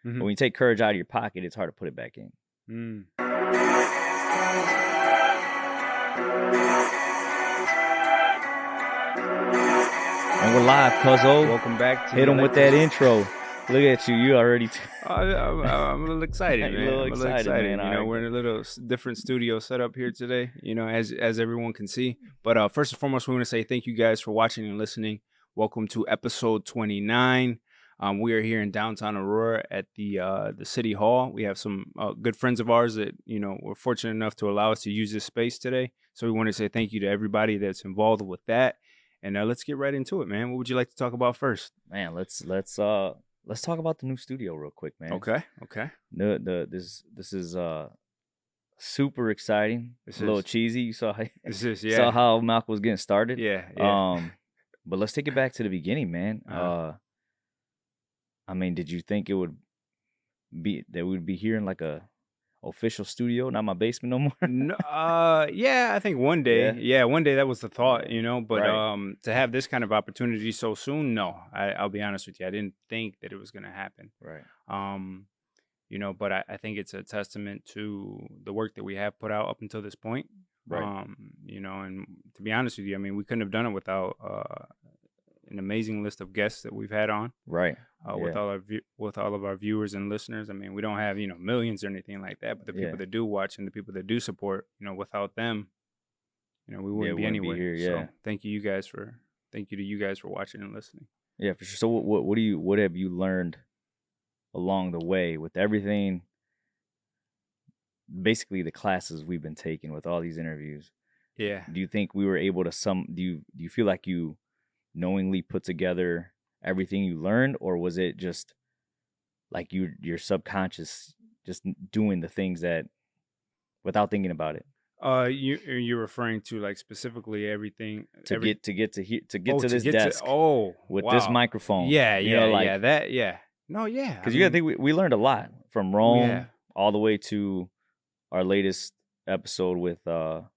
But when you take courage out of your pocket, it's hard to put it back in. And we're live, cuzzo. Welcome back to Hit him with that intro. Look at you. You already... I'm a little excited, man. I'm a little excited, man. You know, we're in a little different studio setup here today, you know, as everyone can see. But first and foremost, we want to say thank you guys for watching and listening. Welcome to episode 29. We are here in downtown Aurora at the City Hall. We have some good friends of ours that, you know, were fortunate enough to allow us to use this space today. So we want to say thank you to everybody that's involved with that. And let's get right into it, man. What would you like to talk about first? Man, let's talk about the new studio real quick, man. Okay. This is super exciting. It's a little cheesy. You saw saw how Malcolm was getting started. Yeah. But let's take it back to the beginning, man. I mean, did you think it would be that we'd be here in like a official studio, not my basement no more? No, yeah, I think one day. Yeah, one day that was the thought, you know. But to have this kind of opportunity so soon, no. I'll be honest with you, I didn't think that it was gonna happen. Right. You know, but I think it's a testament to the work that we have put out up until this point. Right. You know, and to be honest with you, I mean, we couldn't have done it without an amazing list of guests that we've had on. Right. With all of our viewers and listeners. I mean, we don't have, you know, millions or anything like that, but the people that do watch and the people that do support, you know, without them, you know, we wouldn't be anywhere. Be here, So thank you to you guys for watching and listening. Yeah, for sure. So what have you learned along the way with everything, basically the classes we've been taking with all these interviews? Yeah. Do you think we were able to do you feel like you knowingly put together everything you learned, or was it just like your subconscious just doing the things that without thinking about it? You're referring to like specifically everything to get to this desk with this microphone. Yeah, you know, like that. Yeah. No, yeah. Because you gotta think we learned a lot from Rome all the way to our latest episode with Neither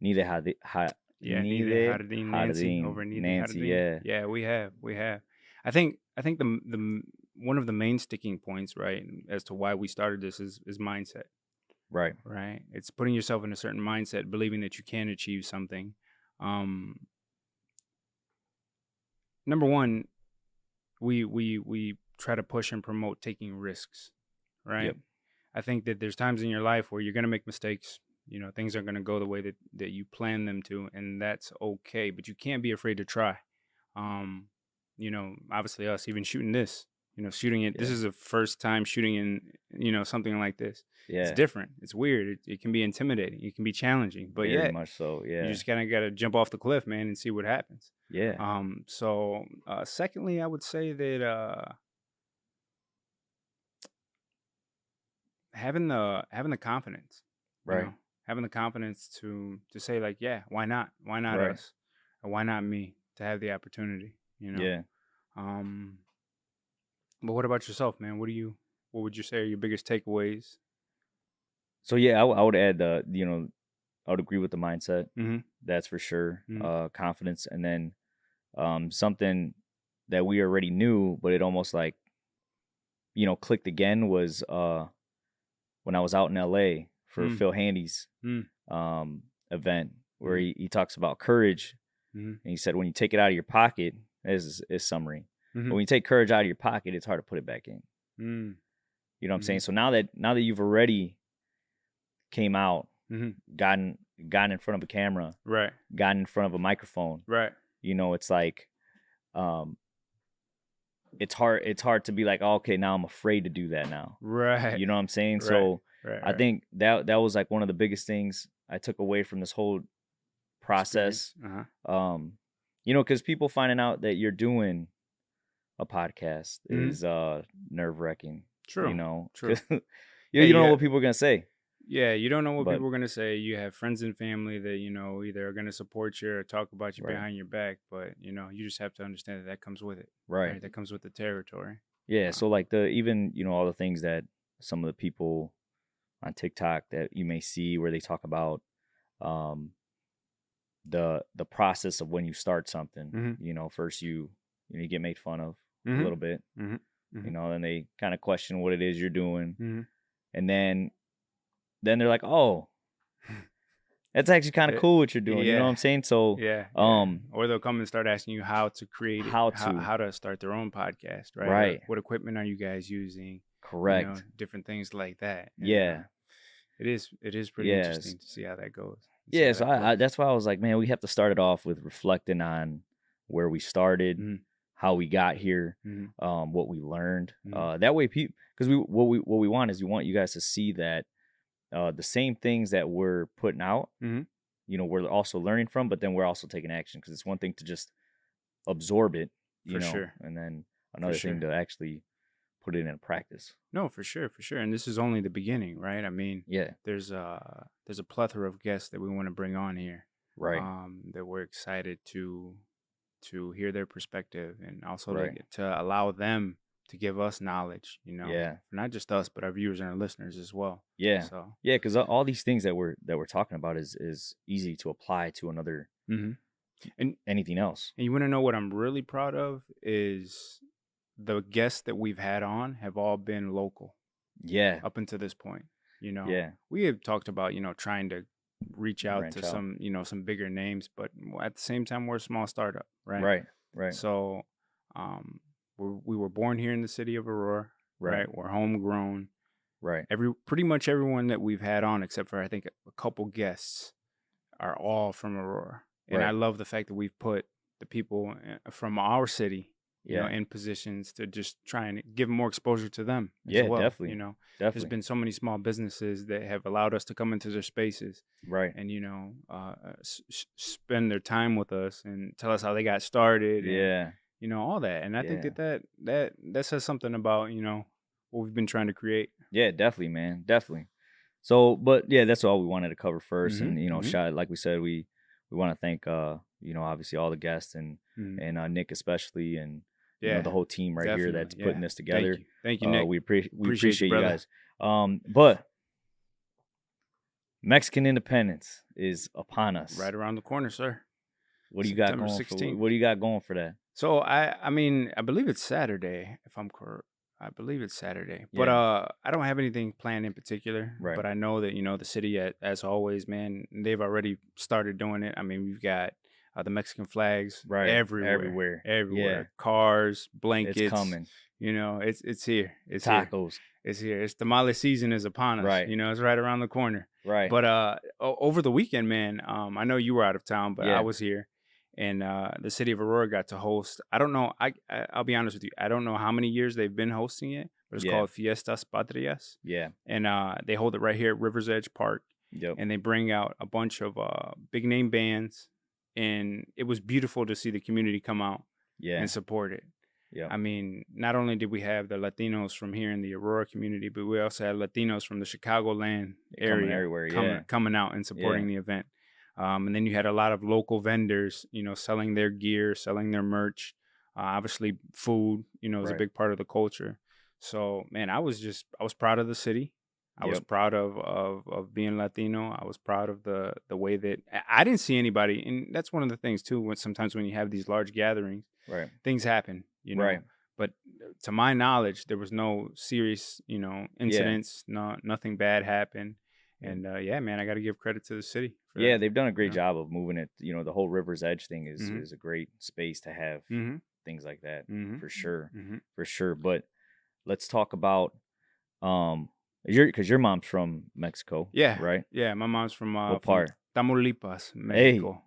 Nancy over Nancy. Yeah, we have. I think the one of the main sticking points, right, as to why we started this is mindset. Right. It's putting yourself in a certain mindset, believing that you can achieve something. Number one, we try to push and promote taking risks, right? Yep. I think that there's times in your life where you're gonna make mistakes. You know, things aren't going to go the way that you plan them to, and that's okay. But you can't be afraid to try. You know, obviously us, even shooting this, you know, shooting it. Yeah. This is the first time shooting in, you know, something like this. Yeah. It's different. It's weird. It can be intimidating. It can be challenging. But very much so, yeah. You just kind of got to jump off the cliff, man, and see what happens. Yeah. So, secondly, I would say that having the confidence. Right. You know, having the confidence to say like, yeah, why not us, or why not me, to have the opportunity, you know? Yeah. But what about yourself, man? What would you say are your biggest takeaways? So yeah, I would add you know, I would agree with the mindset. Mm-hmm. That's for sure. Mm-hmm. Confidence, and then something that we already knew, but it almost like, you know, clicked again was when I was out in LA for Phil Handy's event, where he talks about courage, and he said when you take it out of your pocket, is summary. But when you take courage out of your pocket, it's hard to put it back in. You know what I'm saying? So now that you've already came out, gotten in front of a camera, right, gotten in front of a microphone, right, you know, it's like it's hard to be like, oh, okay, now I'm afraid to do that now, right, you know what I'm saying? Right. So Right. I think that was like one of the biggest things I took away from this whole process. You know, because people finding out that you're doing a podcast is nerve-wracking. True. You know, true. you don't know what people are gonna say. Yeah, you don't know what people are gonna say. You have friends and family that, you know, either are gonna support you or talk about you behind your back, but you know, you just have to understand that comes with it. Right. That comes with the territory. Yeah. So like even you know, all the things that some of the people on TikTok that you may see where they talk about the process of when you start something. You know, first you get made fun of a little bit. You Mhm. know, and they kind of question what it is you're doing, Mhm. and then they're like, "Oh, that's actually kind of Eh, cool what you're doing." You know what yeah. I'm saying? So, Yeah, yeah. um, Or they'll come and start asking you how to create it, how how to how to start their own podcast, right? Or right, what equipment are you guys using? correct, Different things like that. And yeah, it is pretty yes, interesting to see how that goes and see yeah. how So that I flows. that's why I was like, man, we have to start it off with reflecting on where we started, Mhm. how we got here, Mhm. what we learned. Mhm. That way, people, because what we want is we want you guys to see that the same things that we're putting out, Mhm. we're also learning from, but then we're also taking action because it's one thing to just absorb it, For sure. and then For another thing sure. to actually put it in practice. No, for sure, for sure. And this is only the beginning, right? I mean, Yeah, there's a plethora of guests that we want to bring on here, right, that we're excited to hear their perspective, and also to right. get to allow them to give us knowledge, Yeah, for not just us, but our viewers and our listeners as well. yeah, So, yeah. Because all these things that we're talking about is easy to apply to another hmm and anything else. and you want to know what I'm really proud of is the guests that we've had on have all been local Yeah, up until this point. yeah. We have talked about, trying to reach out to Branch out. some bigger names, but at the same time, we're a small startup, right? Right, right, So, um, we were born here in the city of Aurora, right, right? We're homegrown. right, Pretty much everyone that we've had on, except for I think a couple guests, are all from Aurora, and I right. love the fact that we've put the people from our city, Yeah, in positions to just try and give more exposure to them as yeah. well. Definitely, There's definitely. been so many small businesses that have allowed us to come into their spaces Right. and spend their time with us and tell us how they got started and Yeah, all that. And I think yeah. that says something about what we've been trying to create. Yeah, definitely, man. Definitely. So, but yeah, that's all we wanted to cover first. Mm-hmm. And Mm-hmm. shout like we said, we want to thank obviously all the guests Mm-hmm. and Nick especially, and the Yeah, whole team right here that's definitely. Yeah. putting this Thank together. you. Thank you, Nick. We Appreciate you, appreciate you brother. guys. But Mexican independence is upon us. Right around the corner, sir. What do you got September going for? 16th. What do you got going for that? So I mean, I believe it's Saturday, if I'm correct. I believe it's Saturday. But Yeah, I don't have anything planned in particular, right, but I know that, the city, as always, man, they've already started doing it. I mean, we've got the Mexican flags right, everywhere, everywhere. Yeah, everywhere. Cars, it's blankets, coming. it's here. It's here. Tacos. It's here. It's tamale season is upon us. Right, It's right around the corner. right. But over the weekend, man, I know you were out of town, but I Yeah, was here, and the city of Aurora got to host. I don't know. I'll be honest with you. I don't know how many years they've been hosting it, but it's yeah, called Fiestas Patrias, yeah. and they hold it right here at Rivers Edge Park, Yep. and they bring out a bunch of big name bands, and it was beautiful to see the community come out Yeah. and support it. Yep. I mean, not only did we have the Latinos from here in the Aurora community, but we also had Latinos from the Chicagoland They're coming area everywhere. coming Yeah. coming out and Yeah. supporting the event. And then you had a lot of local vendors, selling their gear, selling their merch. Obviously, food, is a Right. big part of the culture. So, man, I was proud of the city. I was Yep. proud of being Latino. I was proud of the way that I didn't see anybody, and that's one of the things too. When sometimes when you have these large gatherings, Right. things happen, Right. but to my knowledge, there was no serious, Yeah. incidents. Nothing bad happened. Yep. And yeah, man, I got to give credit to the city for Yeah, that. they've done a You great know. job of moving it. The whole River's Edge thing is Mhm. is a great space to have Mhm. things like that Mhm. for sure. Mhm. For sure. But let's talk about um your mom's from Mexico, Yeah. right? Yeah. My mom's What from part? Tamaulipas, Hey, Mexico.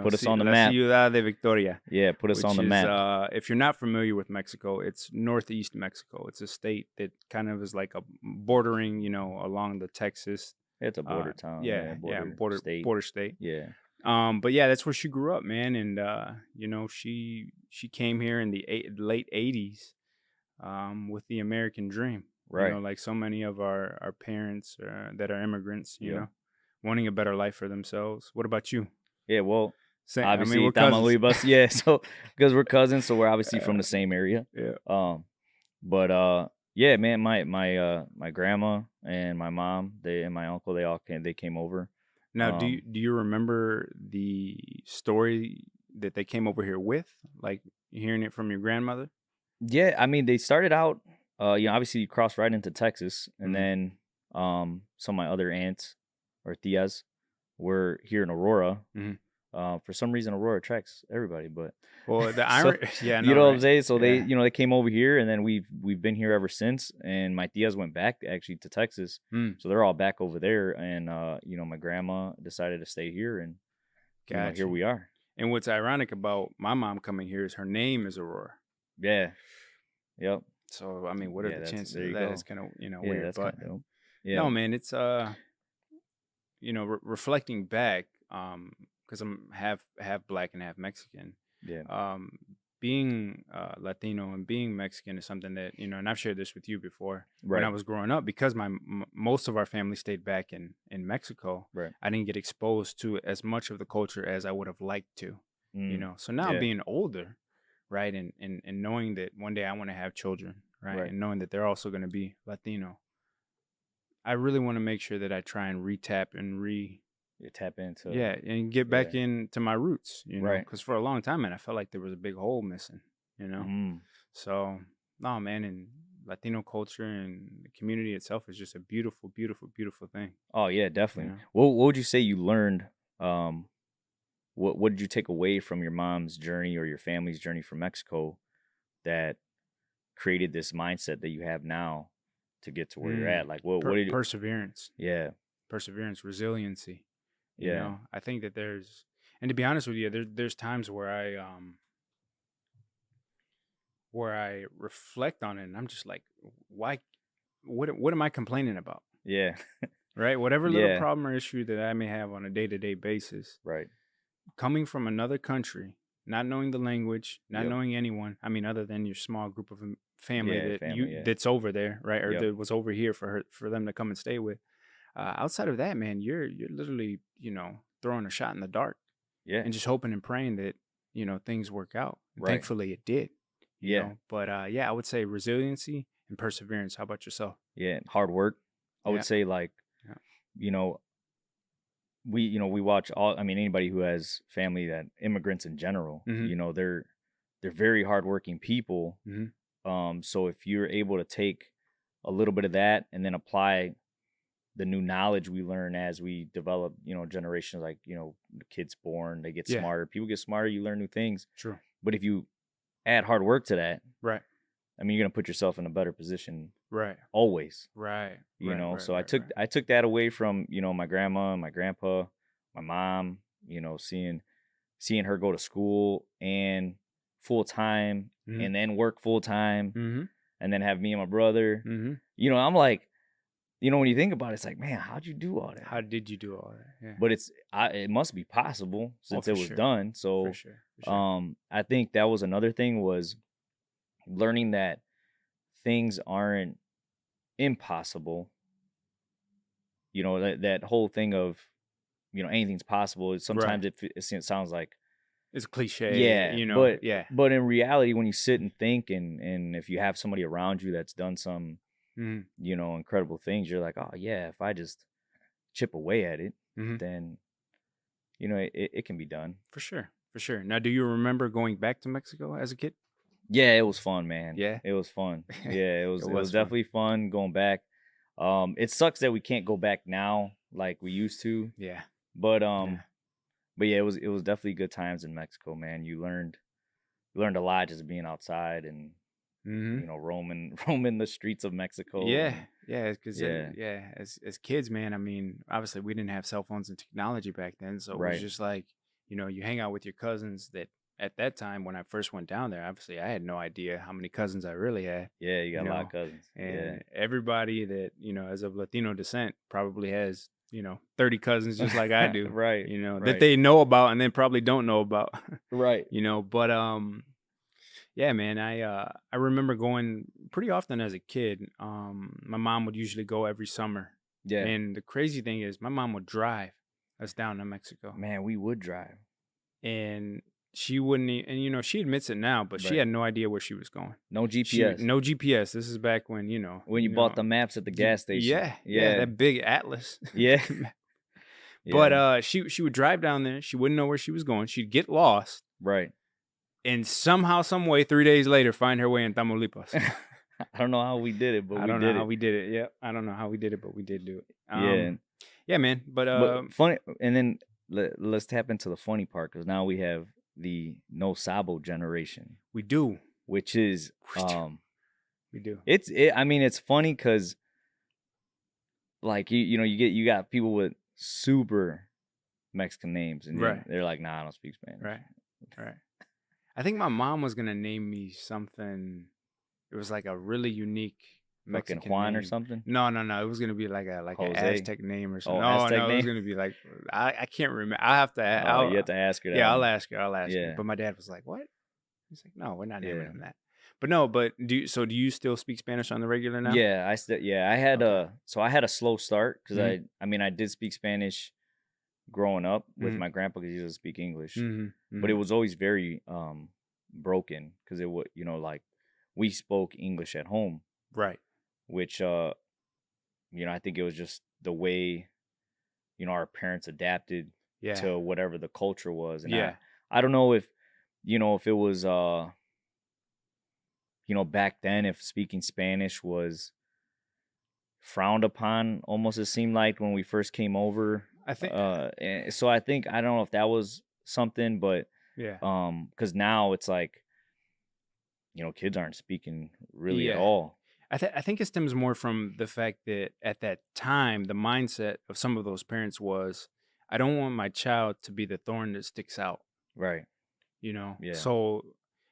put us on the La map. Ciudad de Victoria, Yeah, put us on which the is, map. if you're not familiar with Mexico, it's northeast Mexico. It's a state that kind of is like a bordering, along the Texas. It's a border town, Yeah, yeah, yeah, border border state. border state. Yeah. But yeah, that's where she grew up, man. And she came here in the late '80s, with the American dream. Right. Like so many of our parents that are immigrants, Yep. wanting a better life for themselves. What about you? Yeah, well, Same. I mean, obviously we're cousins. Tamaulipas, yeah, so because we're cousins, so we're obviously from the same area. Yeah. Um, but yeah, man, my grandma and my mom, and my uncle, they came over. Now, do you Um, do you remember the story that they came over here with? Like hearing it from your grandmother? Yeah, I mean, they started out, obviously you cross right into Texas, and Mm, then some of my other aunts or tias were here in Aurora. mhm. For some reason, Aurora attracts everybody, but Well, the so iron yeah, I you know, know what I'm right? saying. So they, Yeah. they came over here, and then we've been here ever since. And my tias went back actually to Texas, Mm, so they're all back over there. And my grandma decided to stay here, and here gotcha. we are. And what's ironic about my mom coming here is her name is Aurora. Yeah. Yep. So, I mean, what are Yeah. the That's chances there. of You that? It's go. kind of, Yeah. weird. That's But kind of dope. Yeah. no, man, it's reflecting back, because I'm half black and half Mexican. Yeah. Um, being Latino and being Mexican is something that and I've shared this with you before. When I Right. was growing up, because most of our family stayed back in Mexico, Right. I didn't get exposed to as much of the culture as I would have liked to. Mm. So now Yeah. being older, right, and knowing that one day I want to have children, right, Right. and knowing that they're also going to be Latino, I really want to make sure that I try and retap and You tap into. yeah, and get Yeah. back into my roots, Right. because for a long time, man, I felt like there was a big hole missing, you know. Mm. So, no, man, and Latino culture and the community itself is just a beautiful, beautiful, beautiful thing, Oh yeah, you definitely. know. What would you say you learned? Um, what did you take away from your mom's journey or your family's journey from Mexico that created this mindset that you have now to get to where you're Mm. at? Like, what did it? Perseverance, Yeah. perseverance, resiliency. Yeah. I think that and to be honest with you, there's times where I reflect on it, and I'm just like, why? What am I complaining about? Yeah. Right? Whatever little Yeah. problem or issue that I may have on a day to day basis, Right. coming from another country, not knowing the language, not Yep. knowing anyone. I mean, other than your small group of family Yeah. Family. Yeah. that's over there, right, or Yep. that was over here for them to come and stay with. Outside of that, man, you're literally throwing a shot in the dark Yeah. and just hoping and praying that things work out. And Right. thankfully, it did. Yeah. But yeah, I would say resiliency and perseverance. How about yourself? Yeah. Hard work. I would Yeah, say like, yeah. you know, we watch all. I mean, anybody who has family that immigrants in general, Mm-hmm. they're very hardworking people. Mm-hmm. So if you're able to take a little bit of that and then apply the new knowledge we learn as we develop, generations, like, the kids born, they get Yeah, smarter, people get smarter, you learn new things. true. But if you add hard work to that, Right, I mean, you're gonna put yourself in a better position right, always. right, right, right, So I right, took right. I took that away from, my grandma, my grandpa, my mom, seeing her go to school and full time Mm-hmm. and then work full time Mm-hmm. and then have me and my brother. Mm-hmm. I'm like, when you think about it, it's like, man, how'd you do all that? How did you do all that? Yeah. But it must be possible Oh, since for it was sure. done. For So sure. For sure. I think that was another thing, was learning that things aren't impossible. That whole thing of, anything's possible is Right. sometimes it sounds like, It's cliche, yeah, but Yeah. in reality, when you sit and think, and if you have somebody around you that's done some, Mm-hmm. incredible things, you're like, oh yeah, if I just chip away at it, Mm-hmm. then it can be done. For sure. For sure. Now, do you remember going back to Mexico as a kid? Yeah, it was fun, man. Yeah. It was fun. Yeah, it It was was fun. definitely fun going back. It sucks that we can't go back now like we used to, Yeah. but Yeah. yeah, it was definitely good times in Mexico, man. You learned a lot just being outside and, Mm-hmm. roaming the streets of Mexico, Yeah. and Yeah. Because yeah, yeah, as kids, man. I mean, obviously, we didn't have cell phones and technology back then, so it was right. just like you hang out with your cousins. That at that time when I first went down there, obviously, I had no idea how many cousins I really had. Yeah, you you got a lot of know, cousins. Yeah. and everybody that, as of Latino descent probably has, 30 cousins just like I do, Right. that Right. they know about and then probably don't know about, Right. but, yeah, man, I remember going pretty often as a kid. My mom would usually go every summer. Yeah. And the crazy thing is my mom would drive us down to Mexico, Man, we would drive. and she wouldn't, and she admits it now, but she Right. had no idea where she was going. No She GPS. no GPS. This is back when When you bought the maps at the gas station. yeah, yeah, Yeah. that big atlas. Yeah. But Yeah. she would drive down there. She wouldn't know where she was going. She'd get lost, Right. and somehow, some way, 3 days later, find her way in Tamaulipas. I don't know how we did it, but I we don't know did how it. we did it. Yeah, I don't know how we did it, but we did do it. Yeah, Yeah, man. But but funny, and then let's tap into the funny part because now we have the no sabo generation, we do, which is we do, we do. I mean, it's funny because like you got people with super Mexican names, and then Right, they're like, nah, I don't speak Spanish. right, right. I think my mom was gonna name me something. It was like a really unique Fucking Mexican Juan or name. something. No, no, no. It was gonna be like a Jose. Aztec name or something. Oh, No, Aztec no. It was name. gonna be like I can't remember. I have to. Oh, you have I'll to ask her that yeah. I'll one. ask her. I'll ask her. Yeah, But my dad was like, "What?" He's like, "No, we're not naming yeah. him that." But no. But do you still speak Spanish on the regular now? Yeah, I had Okay. I had a slow start because Mm-hmm. I mean I did speak Spanish growing up with Mm-hmm. my grandpa because he doesn't speak English, Mm-hmm. but it Mm-hmm. was always very broken because it would like we spoke English at home, Right. which I think it was just the way our parents adapted Yeah. to whatever the culture was, and Yeah. I don't know if if it was back then if speaking Spanish was frowned upon almost it seemed like when we first came over. I think. So I think I don't know if that was something, but Yeah. because now it's like kids aren't speaking really at Yeah. all. I think it stems more from the fact that at that time, the mindset of some of those parents was, I don't want my child to be the thorn that sticks out, Right. you know? Yeah. So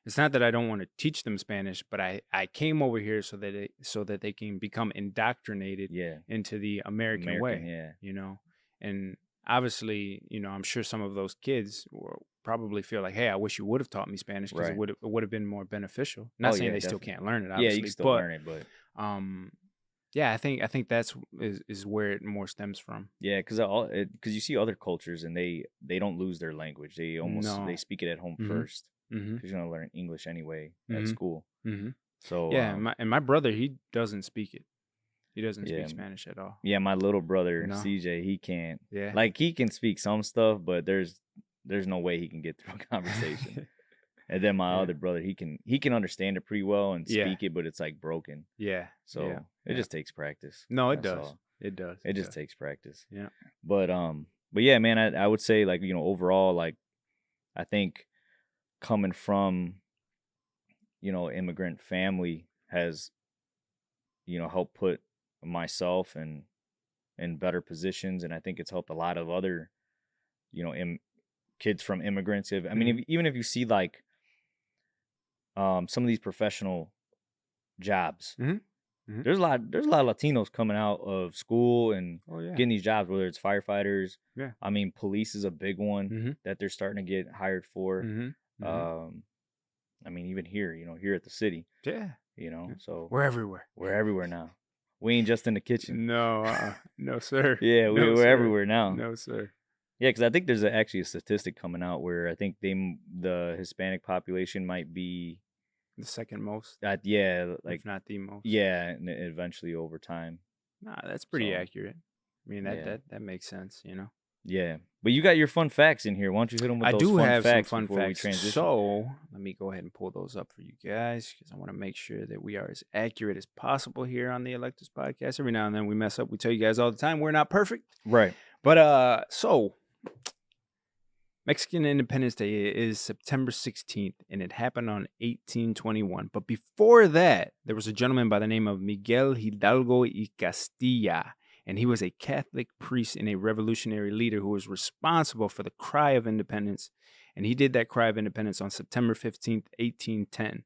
it's not that I don't want to teach them Spanish, but I came over here so that they can become indoctrinated Yeah. into the American American. way, Yeah. you know? And obviously, I'm sure some of those kids will probably feel like, hey, I wish you would have taught me Spanish because Right. it would have been more beneficial. Oh Not saying yeah, they still definitely. can't learn it, Yeah, you can obviously, still but learn it, but um yeah, I think that's is where it more stems from. yeah, because you see other cultures and they don't lose their language. They No. speak it at home Mhm. first Mhm. because you're gonna learn English anyway at Mhm. school. Mhm. So Yeah, and my brother, he doesn't speak it. He doesn't yeah, speak Spanish at all. yeah, my little You brother know? CJ, he can't Yeah. like he can speak some stuff, but there's no way he can get through a conversation. And then my Yeah. other brother, he can understand it pretty well and Yeah. speak it, but it's like broken. Yeah. Yeah. So it Yeah. just takes practice. No, it That's does. all. It does. It It just does. takes practice. Yeah. But yeah, man, I would say like overall like I think coming from immigrant family has helped put myself in better positions, and I think it's helped a lot of other you know Im- kids from immigrants. If I mean, Mhm. even if you see like some of these professional jobs, Mhm. Mhm. there's a lot of Latinos coming out of school and Oh yeah. getting these jobs, whether it's firefighters. Yeah. I mean, police is a big one Mhm. that they're starting to get hired for. Mhm. Mhm. Um, I mean, even here, here at the city, Yeah. Yeah. so We're everywhere. we're everywhere now. We ain't just in the kitchen. No, no, sir. Yeah, No, we're sir. everywhere now. No, sir. Yeah, because I think there's actually a statistic coming out where I think the Hispanic population might be The second most, at yeah if like not the most. yeah, and eventually over time. Nah, that's pretty So accurate. I mean, that yeah, that that makes sense. yeah. But you got your fun facts in here. Why don't you hit them with I those do fun have some facts fun before we facts. transition? So let me go ahead and pull those up for you guys because I want to make sure that we are as accurate as possible here on the Electus podcast. Every now and then we mess up. We tell you guys all the time we're not perfect. Right. But so Mexican Independence Day is September 16th, and it happened on 1821. But before that, there was a gentleman by the name of Miguel Hidalgo y Castilla, and he was a Catholic priest and a revolutionary leader who was responsible for the cry of independence. And he did that cry of independence on September 15th, 1810.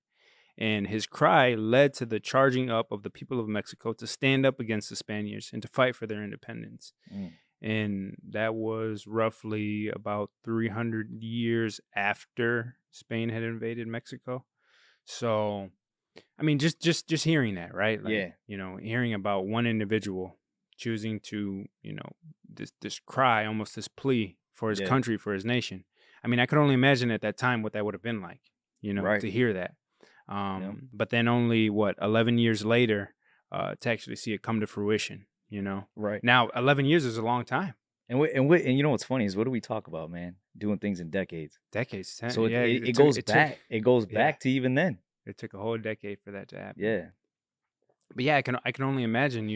And his cry led to the charging up of the people of Mexico to stand up against the Spaniards and to fight for their independence. Mm. And that was roughly about 300 years after Spain had invaded Mexico. So, I mean, just hearing that, right? Like, Yeah. hearing about one individual choosing to, this cry, almost this plea for his Yeah. country, for his nation. I mean, I could only imagine at that time what that would have been like, Right. to hear that. Yep. But then only 11 years later, to actually see it come to fruition. Right. Now 11 years is a long time. and you know what's funny is what do we talk about, man? Doing things in decades. Decades, So yeah, it goes it goes yeah, back to even then. it took a whole decade for that to happen. Yeah, But yeah, I can only imagine,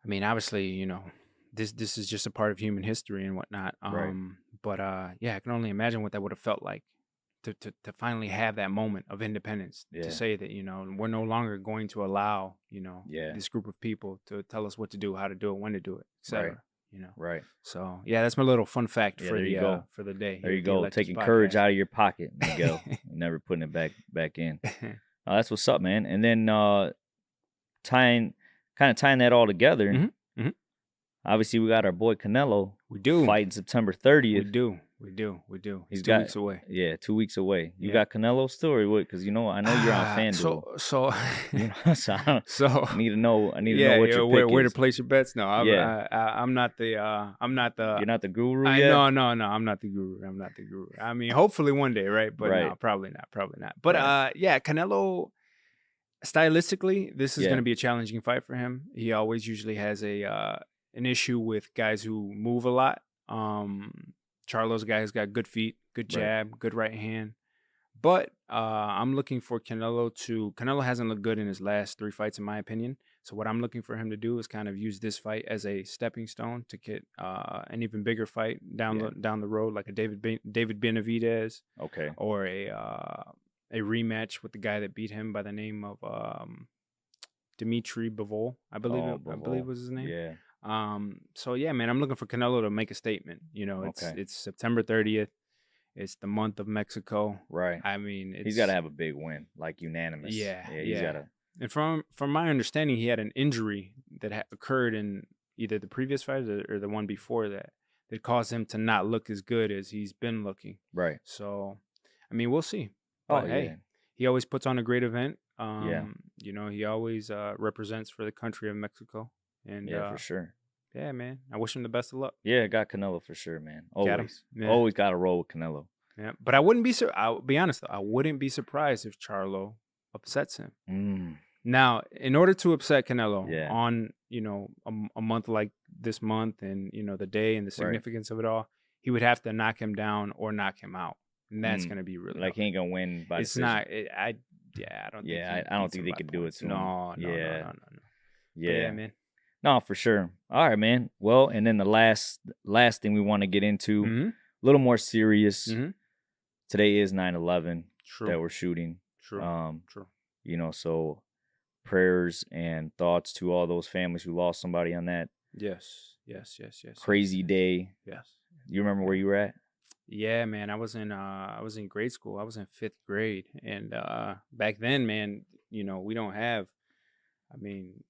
I mean, obviously, this is just a part of human history and whatnot. right. But yeah, I can only imagine what that would have felt like to finally have that moment of independence, to Yeah, say that, we're no longer going to allow, yeah, this group of people to tell us what to do, how to do it, when to do it, right, etc. You know. right. So yeah, that's my little fun fact Yeah, there you go. for the day There here you at the go. Electives Taking courage podcast. out of your pocket, Miguel. Never putting it back in. That's what's up, man. And then tying kind of tying that all together. hmm hmm Obviously, we got our boy Canelo We do. fighting September We 30th. do. We do. We do. He's He's two got weeks away. yeah, 2 weeks away. You Yeah. got Canelo still or what? Because I know you're on FanDuel. So So so I need to know. I need to know yeah, what your pick where to is. place your bets? No, Yeah, I'm not the you're not the guru I yet. no, I'm not the guru. I'm not the guru. I mean, hopefully one day, right? But Right, no, probably not. Probably not. But right. yeah, Canelo, stylistically, this is going Yeah, to be a challenging fight for him. He always usually has a an issue with guys who move a lot. Charlo's a guy who's got good feet, good right. jab, good right hand. But I'm looking for Canelo hasn't looked good in his last 3 fights, in my opinion. So what I'm looking for him to do is kind of use this fight as a stepping stone to get an even bigger fight Yeah. down the road, like a David Benavidez, Okay. or a rematch with the guy that beat him by the name of Dimitri Bivol, Oh, I believe Bivol. was his name. Yeah. So yeah, man, I'm looking for Canelo to make a statement. Okay. It's September 30th. It's the month of Mexico. Right. I mean, He's got to it's have a big win, like unanimous. yeah, Yeah, he's got yeah. to. And from my understanding, he had an injury that occurred in either the previous fight or the one before that caused him to not look as good as he's been looking. Right. So, I mean, we'll see. Oh But yeah. hey, he always puts on a great event. Yeah. He always represents for the country of Mexico. And Yeah, for sure. yeah, man, I wish him the best of luck. Yeah, got Canelo for sure, man. Got him. Always. Yeah. Always got to roll with Canelo. Yeah, but I'll be honest though, I wouldn't be surprised if Charlo upsets him. Now, in order to upset Canelo Yeah. on, a month like this month, and the day and the Right. significance of it all, he would have to knock him down or knock him out, and that's going to be really Like he hard. ain't gonna win by It's decision. not. I don't. Yeah, think I don't think they could do it to him. No, no, Yeah. no. Yeah. But yeah, man. No, for sure. All right, man. Well, and then the last thing we want to get into, Mm-hmm. a little more serious. Mm-hmm. Today is 9/11 True. that we're shooting. True. True. So prayers and thoughts to all those families who lost somebody on that Yes. crazy day. Yes. You remember where you were at? Yeah, man. I was in grade school. I was in 5th grade, and back then, man, we don't have,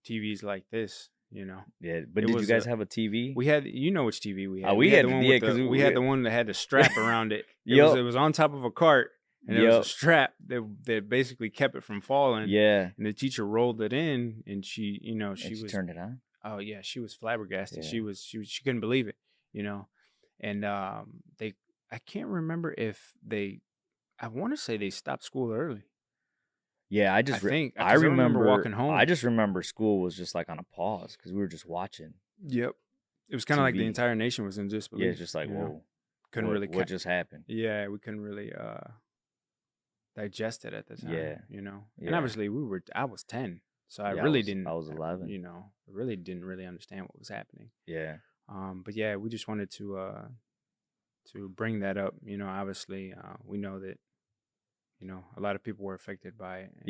TVs like this. Yeah, but It did you was guys have a TV? We had, which TV we had. We had the one yeah, with 'cause we had the one that had the strap around it. Yup. It was on top of a cart, and there was a Yup. strap that basically kept it from falling. Yeah. And the teacher rolled it in, and she, And she she was turned it on. oh yeah, she was flabbergasted. Yeah. She couldn't believe it, and I can't remember if I want to say they stopped school early. Yeah, I just think, I 'cause I remember remember walking home. I just remember school was just like on a pause because we were just watching. Yep. It was kind of like the TV. entire nation was in disbelief. Yeah, it's just like, whoa, Couldn't really what just happened? Yeah, we couldn't really digest it at the time. Yeah. And Yeah. obviously I was 10, so I Yeah, really didn't. I was 11. I really didn't really understand what was happening. Yeah. But yeah, we just wanted to bring that up. Obviously, we know that a lot of people were affected by it. And,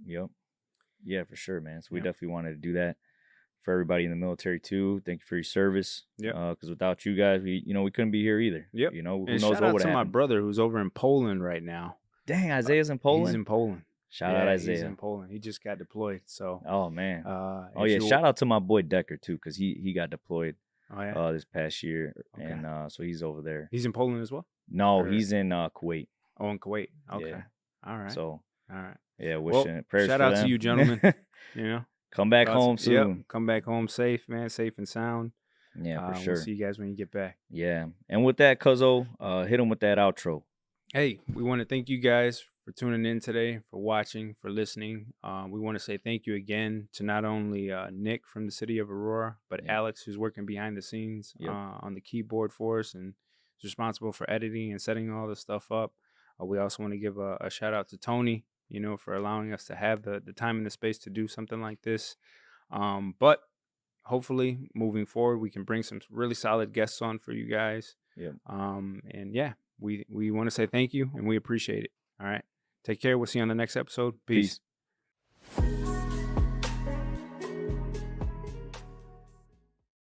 Yep. Yeah, for sure, man. So we Yep. definitely wanted to do that for everybody in the military too. Thank you for your service. Yep. Because without you guys, we couldn't be here either. Yep. Who And knows shout what out would to my happen. brother who's over in Poland right now. Dang, Isaiah's in Poland. He's in Poland. Shout out Isaiah. He's in Poland. He just got deployed. So. Oh man. Oh yeah. Shout out to my boy Decker too, because he got deployed Oh yeah. this past year, Okay. and so he's over there. He's in Poland as well. No, Or- he's in Kuwait. Oh, in Kuwait. Okay. Yeah. All right. So All right. yeah, Well, wishing prayers shout for out to them. you, gentlemen. Come back Thoughts- home soon. Yep. Come back home safe, man. Safe and sound. Yeah, for We'll sure. see you guys when you get back. Yeah. And with that, Cuzzo, hit him with that outro. Hey, we want to thank you guys for tuning in today, for watching, for listening. We want to say thank you again to not only Nick from the city of Aurora, but Yeah. Alex, who's working behind the scenes Yep. on the keyboard for us and is responsible for editing and setting all this stuff up. We also want to give a shout out to Tony, for allowing us to have the time and the space to do something like this. But hopefully, moving forward, we can bring some really solid guests on for you guys. Yep. And yeah, we want to say thank you and we appreciate it. All right. Take care. We'll see you on the next episode. Peace. Peace.